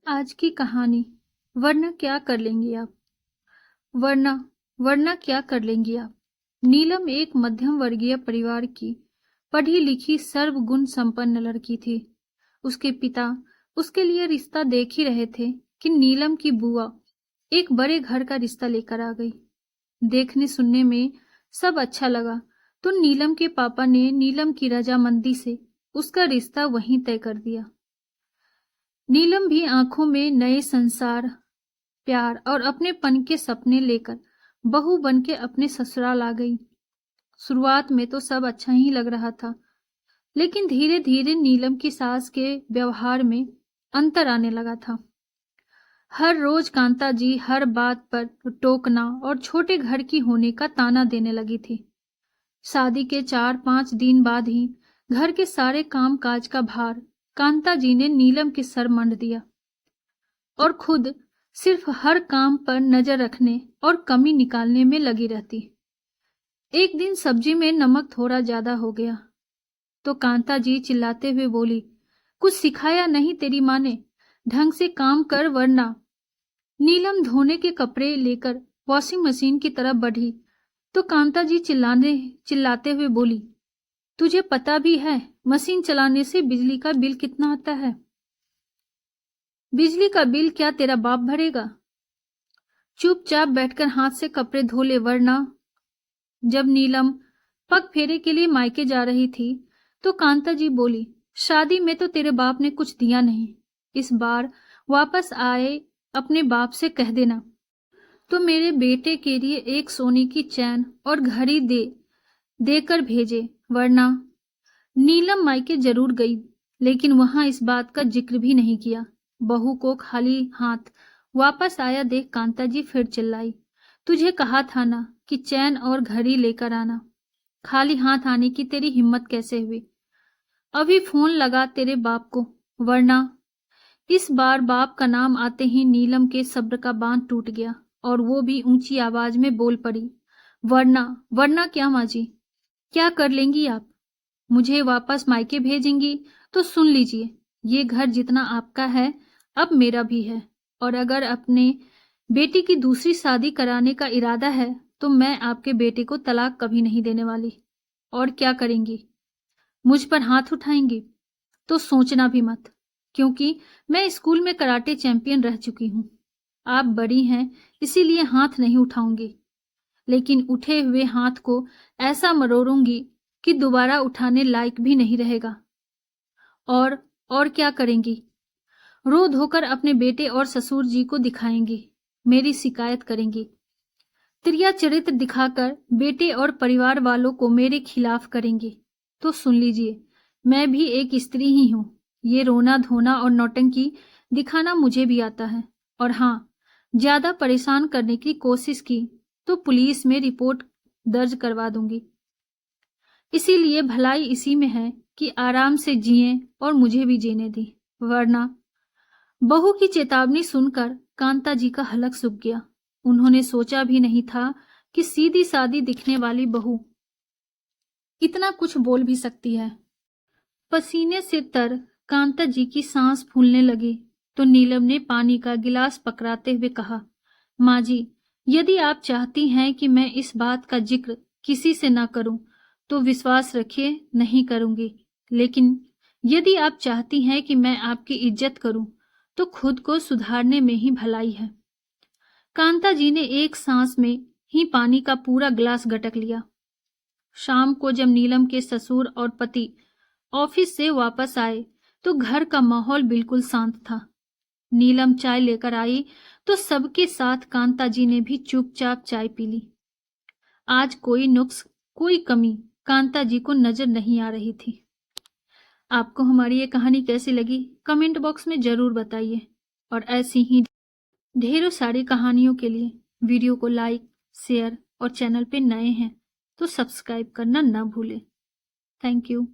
आज की कहानी। वरना क्या कर लेंगी आप। वरना वरना क्या कर लेंगी आप। नीलम एक मध्यम वर्गीय परिवार की पढ़ी लिखी सर्वगुण संपन्न लड़की थी। उसके पिता उसके लिए रिश्ता देख ही रहे थे कि नीलम की बुआ एक बड़े घर का रिश्ता लेकर आ गई। देखने सुनने में सब अच्छा लगा तो नीलम के पापा ने नीलम की रजामंदी से उसका रिश्ता वहीं तय कर दिया। नीलम भी आंखों में नए संसार, प्यार और अपनेपन के सपने लेकर बहू बन के अपने ससुराल आ गई। शुरुआत में तो सब अच्छा ही लग रहा था, लेकिन धीरे धीरे नीलम की सास के व्यवहार में अंतर आने लगा था। हर रोज कांता जी हर बात पर टोकना और छोटे घर की होने का ताना देने लगी थी। शादी के 4-5 दिन बाद ही घर के सारे काम काज का भार कांता जी ने नीलम के सर मंड दिया और खुद सिर्फ हर काम पर नजर रखने और कमी निकालने में लगी रहती। एक दिन सब्जी में नमक थोड़ा ज्यादा हो गया तो कांता जी चिल्लाते हुए बोली, कुछ सिखाया नहीं तेरी माँ ने, ढंग से काम कर वरना। नीलम धोने के कपड़े लेकर वॉशिंग मशीन की तरफ बढ़ी तो कांता जी चिल्लाते हुए बोली, तुझे पता भी है मशीन चलाने से बिजली का बिल कितना आता है? बिजली का बिल क्या तेरा बाप भरेगा? चुपचाप बैठकर हाथ से कपड़े धो ले वरना। जब नीलम पग फेरे के लिए मायके जा रही थी तो कांता जी बोली, शादी में तो तेरे बाप ने कुछ दिया नहीं, इस बार वापस आए अपने बाप से कह देना तो मेरे बेटे के लिए एक सोने की चैन और घड़ी देकर भेजे वरना। नीलम मायके जरूर गई, लेकिन वहां इस बात का जिक्र भी नहीं किया। बहू को खाली हाथ वापस आया देख कांता जी फिर चिल्लाई, तुझे कहा था ना कि चैन और घड़ी लेकर आना, खाली हाथ आने की तेरी हिम्मत कैसे हुई? अभी फोन लगा तेरे बाप को वरना। इस बार बाप का नाम आते ही नीलम के सब्र का बांध टूट गया और वो भी ऊंची आवाज में बोल पड़ी, वरना। वरना क्या माँ जी? क्या कर लेंगी आप? मुझे वापस मायके भेजेंगी तो सुन लीजिए, ये घर जितना आपका है अब मेरा भी है, और अगर अपने बेटी की दूसरी शादी कराने का इरादा है तो मैं आपके बेटे को तलाक कभी नहीं देने वाली। और क्या करेंगी? मुझ पर हाथ उठाएंगी तो सोचना भी मत, क्योंकि मैं स्कूल में कराटे चैंपियन रह चुकी हूँ। आप बड़ी हैं इसीलिए हाथ नहीं उठाऊंगी, लेकिन उठे हुए हाथ को ऐसा मरोड़ूंगी कि दोबारा उठाने लायक भी नहीं रहेगा। और क्या करेंगी? रो धोकर अपने बेटे और ससुर जी को दिखाएंगी, मेरी शिकायत करेंगी, त्रिया चरित्र दिखाकर बेटे और परिवार वालों को मेरे खिलाफ करेंगी। तो सुन लीजिए, मैं भी एक स्त्री ही हूं। ये रोना धोना और नौटंकी दिखाना मुझे भी आता है, और हाँ, ज्यादा परेशान करने की कोशिश की तो पुलिस में रिपोर्ट दर्ज करवा दूंगी। इसीलिए भलाई इसी में है कि आराम से जिएं और मुझे भी जीने दी वरना। बहू की चेतावनी सुनकर कांता जी का हलक सूख गया। उन्होंने सोचा भी नहीं था कि सीधी सादी दिखने वाली बहू इतना कुछ बोल भी सकती है। पसीने से तर कांता जी की सांस फूलने लगी तो नीलम ने पानी का गिलास पकड़ाते हुए कहा, माँ जी, यदि आप चाहती हैं कि मैं इस बात का जिक्र किसी से ना करूं तो विश्वास रखिए नहीं करूंगी, लेकिन यदि आप चाहती हैं कि मैं आपकी इज्जत करूं तो खुद को सुधारने में ही भलाई है। कांता जी ने एक सांस में ही पानी का पूरा गिलास गटक लिया। शाम को जब नीलम के ससुर और पति ऑफिस से वापस आए तो घर का माहौल बिल्कुल शांत था। नीलम चाय लेकर आई तो सबके साथ कांता जी ने भी चुपचाप चाय पी ली। आज कोई नुक्स, कोई कमी कांता जी को नजर नहीं आ रही थी। आपको हमारी ये कहानी कैसी लगी कमेंट बॉक्स में जरूर बताइए, और ऐसी ही ढेरों सारी कहानियों के लिए वीडियो को लाइक, शेयर और चैनल पे नए हैं तो सब्सक्राइब करना ना भूलें। Thank you.